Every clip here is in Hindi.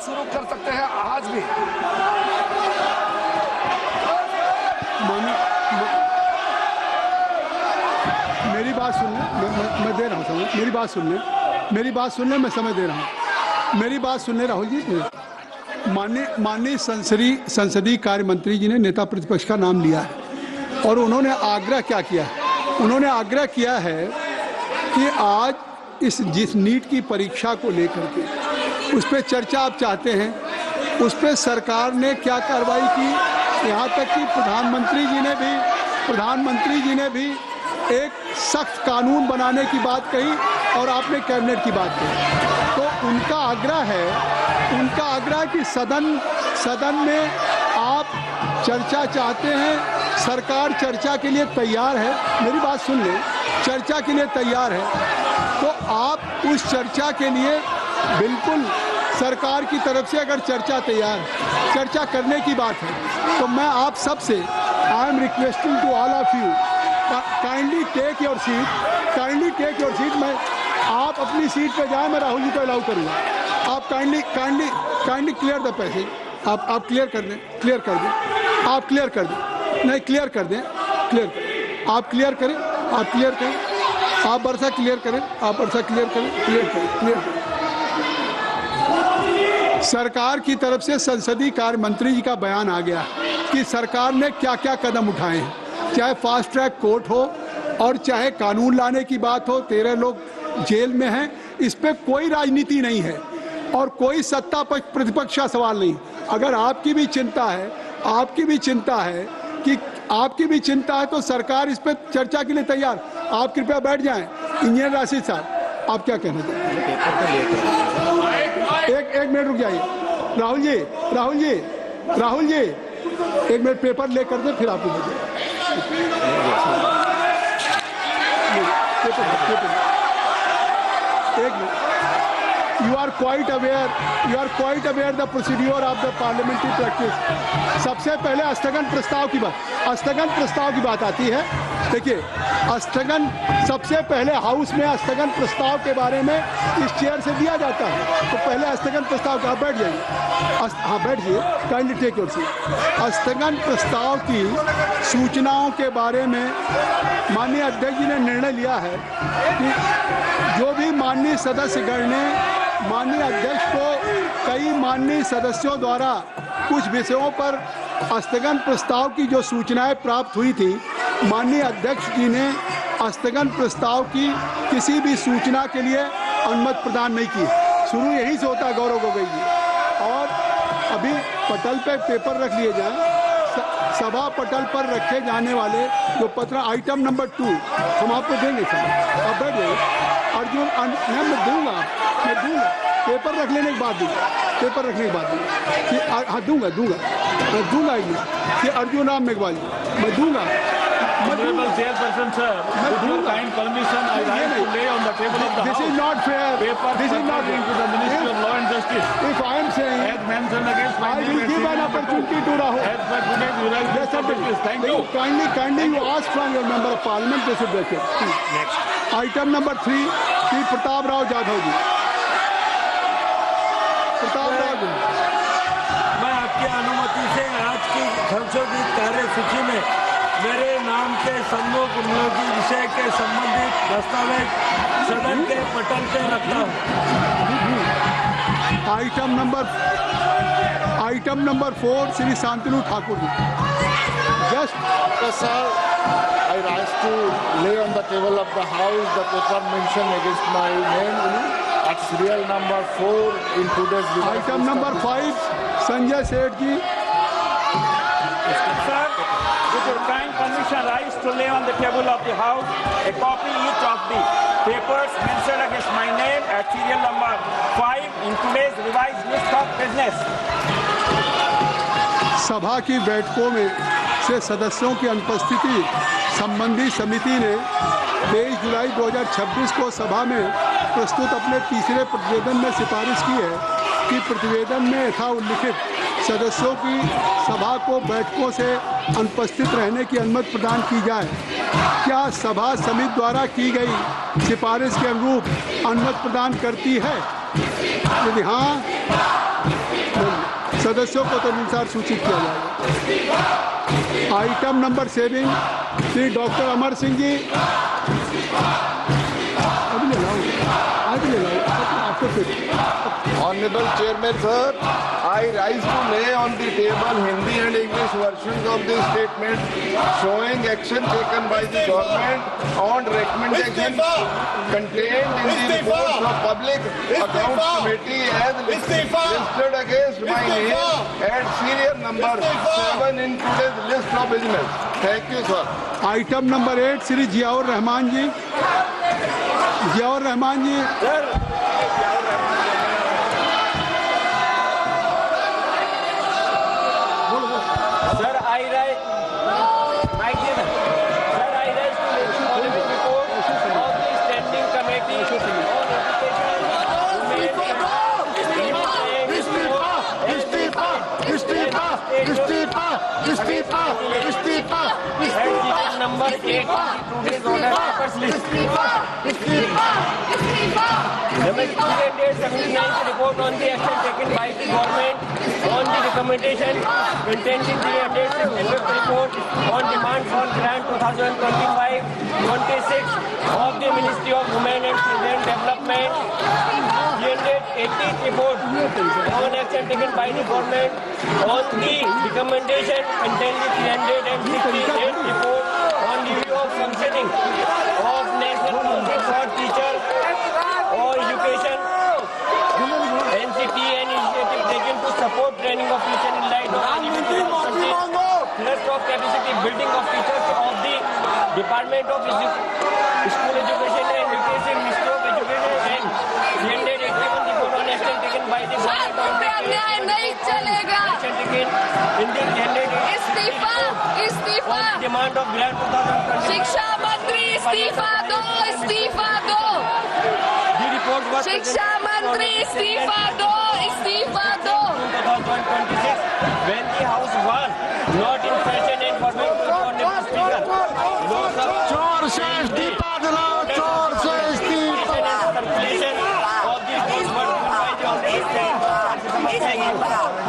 शुरू कर सकते हैं आज भी। मेरी बात सुन ले, मैं दे रहा हूँ समझ, मेरी बात सुन ले, मेरी बात सुन ले, मैं समय दे रहा हूँ, मेरी बात सुन ले राहुल जी। माननीय संसदीय कार्य मंत्री जी ने नेता प्रतिपक्ष का नाम लिया है और उन्होंने आग्रह क्या किया है, उन्होंने आग्रह किया है कि आज जिस नीट की परीक्षा को लेकर के उस पर चर्चा आप चाहते हैं, उस पर सरकार ने क्या कार्रवाई की, यहाँ तक कि प्रधानमंत्री जी ने भी एक सख्त कानून बनाने की बात कही और आपने कैबिनेट की बात कही। तो उनका आग्रह कि सदन में आप चर्चा चाहते हैं, सरकार चर्चा के लिए तैयार है, मेरी बात सुन लें, चर्चा के लिए तैयार है, तो आप उस चर्चा के लिए बिल्कुल सरकार की तरफ से अगर चर्चा करने की बात है तो मैं आप सबसे I am requesting to all of you kindly take your seat. मैं आप अपनी सीट पे जाए, मैं राहुल जी को अलाउ करूँगा। आप काइंडली क्लियर द पैसेज, आप क्लियर कर दें, आप क्लियर कर दें, नहीं क्लियर कर दें, आप क्लियर करें, आप वर्षा क्लियर करें, क्लियर करें। सरकार की तरफ से संसदीय कार्य मंत्री जी का बयान आ गया कि सरकार ने क्या क्या कदम उठाए हैं, चाहे फास्ट ट्रैक कोर्ट हो और चाहे कानून लाने की बात हो, 13 लोग जेल में हैं, इस पे कोई राजनीति नहीं है और कोई सत्ता पक्ष प्रतिपक्ष का सवाल नहीं। अगर आपकी भी चिंता है तो सरकार इस पे चर्चा के लिए तैयार। आप कृपया बैठ जाएं। इंजीनियर राशिद साहब, आप क्या कहना चाहते हैं? एक मिनट रुक जाइए। राहुल जी, एक मिनट पेपर ले कर दे, फिर आपको एक minute. You are quite aware the procedure of the parliamentary practice। सबसे पहले स्थगन प्रस्ताव की बात आती है। देखिए, सबसे पहले हाउस में स्थगन प्रस्ताव के बारे में इस चेयर से दिया जाता है, तो पहले स्थगन प्रस्ताव का बैठ जाइए। हाँ बैठ जाइए, काइंडली टेक योर सीट। स्थगन प्रस्ताव की सूचनाओं के बारे में माननीय अध्यक्ष जी ने निर्णय लिया है कि जो भी माननीय सदस्यगण ने माननीय अध्यक्ष को कई माननीय सदस्यों द्वारा कुछ विषयों पर स्थगन प्रस्ताव की जो सूचनाएं प्राप्त हुई थी, माननीय अध्यक्ष जी ने स्थगन प्रस्ताव की किसी भी सूचना के लिए अनुमति प्रदान नहीं की। शुरू यहीं से होता है गौरव गोगोई जी। और अभी पटल पे पेपर रख लिए जाएं, सभा पटल पर रखे जाने वाले जो पत्र आइटम नंबर 2 हम आपको देंगे सर, आप बैठ जाइए। अर्जुन मैं दूंगा पेपर रख लेने के बाद दूंगा कि अर्जुन राम मेघवाल जी मैं दूंगा। Honorable Chairperson sir, with your kind permission, I rise to lay on the table of the This House is not fair. papers This is not pertaining to the Ministry of Law and Justice. If I am saying As mentioned against my I name will and give serial an number opportunity to 2. Rahul. As per today's revised list of business. Thank you. Kindly you ask from your member of parliament, they should break it. Next. Item number 3, P. Pratap Rao Jadhav जी। मैं आपकी अनुमति से आज की संशोधित कार्यसूची में मेरे नाम के सम्मुख उपयोगी विषय के संबंधित दस्तावेज सदन के पटल पे रखता हूँ। Item number 4 Shri Shantanu Thakur ji. Sir, I rise to lay on the table of the House the paper mentioned against my name at serial number 4 in today's item number 5 Sanjay Seth ji. Sir, with your kind permission, rise to lay on the table of the House a copy each of the papers mentioned against my name at serial number 5 in today's revised list of business. सभा की बैठकों में से सदस्यों की अनुपस्थिति संबंधी समिति ने 23 जुलाई 2026 को सभा में प्रस्तुत अपने तीसरे प्रतिवेदन में सिफारिश की है कि प्रतिवेदन में यथा उल्लिखित सदस्यों की सभा को बैठकों से अनुपस्थित रहने की अनुमति प्रदान की जाए। क्या सभा समिति द्वारा की गई सिफारिश के अनुरूप अनुमति प्रदान करती है? यदि हाँ सदस्यों को तदनुसार सूचित किया जाएगा। Item number 7 Shri doctor Amar Singh ji, अभी ले लाओ, आपको फिर Honorable Chairman, sir, I rise to lay on the table Hindi and English versions of the statement showing action taken by the government on recommendations contained in the reports of Public Accounts Committee as listed against my name at serial number 7 in today's list of business. Thank you, sir. Item number 8 Shri Ziaur Rahman ji, Ziaur Rahman ji. Sir, I rise. My dear, sir, I rise to make the following report of the standing committee on education. Number 8 today's order papers list. Number 279 report on the action taken by the government on the recommendation contained in the updated report on demand for grant 2025-26 of the Ministry of Women and Children Development. 380th report on action taken by the government on the recommendation contained in 368th report on review of functioning of National Council for Teachers or Education. NCT and initiative taken to support training of teachers in light of thrust of capacity building of teachers of the Department of School Education and Nutrition, Ministry of Education and 381 report on action taken by the government on the नहीं चलेगा। action taken in the 380 इस्तीफा, इस्तीफा। on demand of grant 2020. शिक्षा मंत्री इस्तीफा दो, इस्तीफा दो। The report was शिक्षा मंत्री इस्तीफा दो, इस्तीफा दो। 2026 when the house was not in session and formal to Honorable Speaker. चोर से इस्तीफा दिलाओ, चोर से इस्तीफा। Circulation of the report was given by the Honorable Speaker.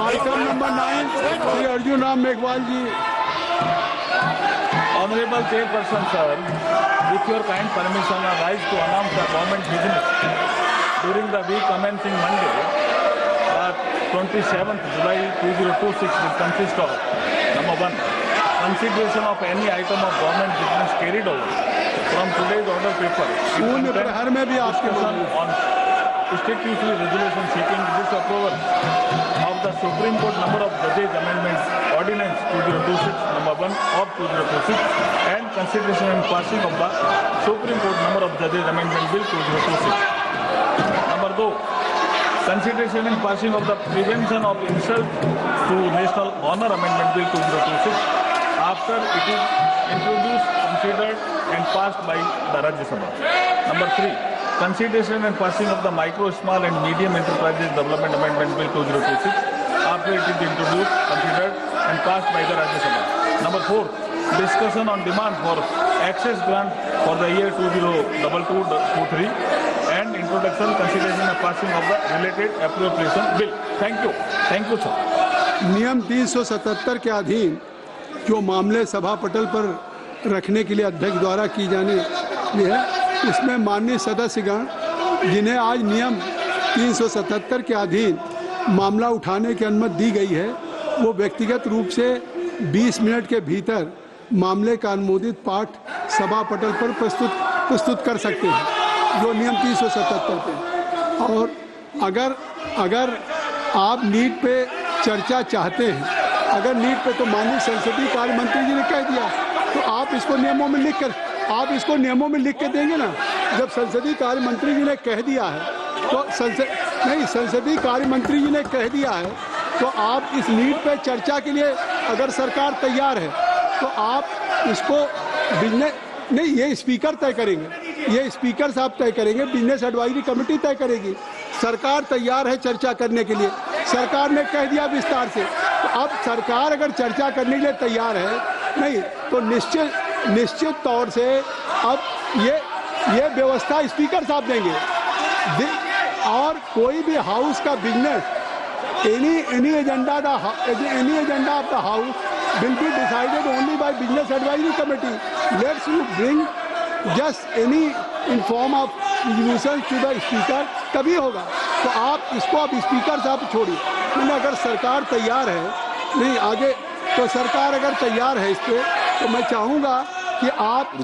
Item number 9 Shri Arjun Ram Meghwal ji. Honorable Chairperson, sir, with your kind permission, I rise to announce the government business during the week commencing Monday, 27th July 2026 will consist of number 1, consideration of any item of government business carried over from today's order paper. शून्य प्रहर में भी आपके Discussion on statutory resolution seeking disapproval of the Supreme Court number of judges amendments ordinance 2026 number 1 of 2026 and consideration and passing of the Supreme Court number of judges amendment bill 2026. Number 2, consideration and passing of the prevention of insult to national honor amendment bill 2026 after it is introduced, considered and passed by the Rajya Sabha. Number 3, consideration and passing of the Micro, Small and Medium Enterprises Development Amendment Bill 2026 after it is introduced, considered and passed by the Rajya Sabha. Number 4, discussion on demand for access grant for the year 2022-23 and introduction, consideration and passing of the related appropriation bill. Thank you. Thank you, sir. नियम 377 के अधीन जो मामले सभा पटल पर रखने के लिए अध्यक्ष द्वारा की जाने है, इसमें माननीय सदस्यगण जिन्हें आज नियम 377 के अधीन मामला उठाने की अनुमति दी गई है, वो व्यक्तिगत रूप से 20 मिनट के भीतर मामले का अनुमोदित पाठ सभा पटल पर प्रस्तुत कर सकते हैं, जो नियम 377 पे। और अगर आप नीट पे चर्चा चाहते हैं, अगर नीट पे, तो माननीय संसदीय कार्य मंत्री जी ने कह दिया, तो आप इसको नियमों में लिख के देंगे ना। जब संसदीय कार्य मंत्री जी ने कह दिया है, तो संसदीय कार्य मंत्री जी ने कह दिया है, तो आप इस नीट पे चर्चा के लिए अगर सरकार तैयार है, तो आप इसको बिजनेस नहीं, ये स्पीकर तय करेंगे, ये स्पीकर साहब तय करेंगे, बिजनेस एडवाइजरी कमेटी तय करेगी। सरकार तैयार है चर्चा करने के लिए, सरकार ने कह दिया विस्तार से, तो अब सरकार अगर चर्चा करने के लिए तैयार है, नहीं तो निश्चित तौर से अब ये व्यवस्था स्पीकर साहब देंगे। और कोई भी हाउस का business any agenda of the house will be decided only by business advisory committee. Let's you bring just any in form of resolution to the speaker, तभी होगा. तो आप इसको अब स्पीकर साहब छोड़िए. मैंने अगर सरकार तैयार है, नहीं आगे तो सरकार अगर तैयार है इस पे, तो मैं चाहूंगा कि आप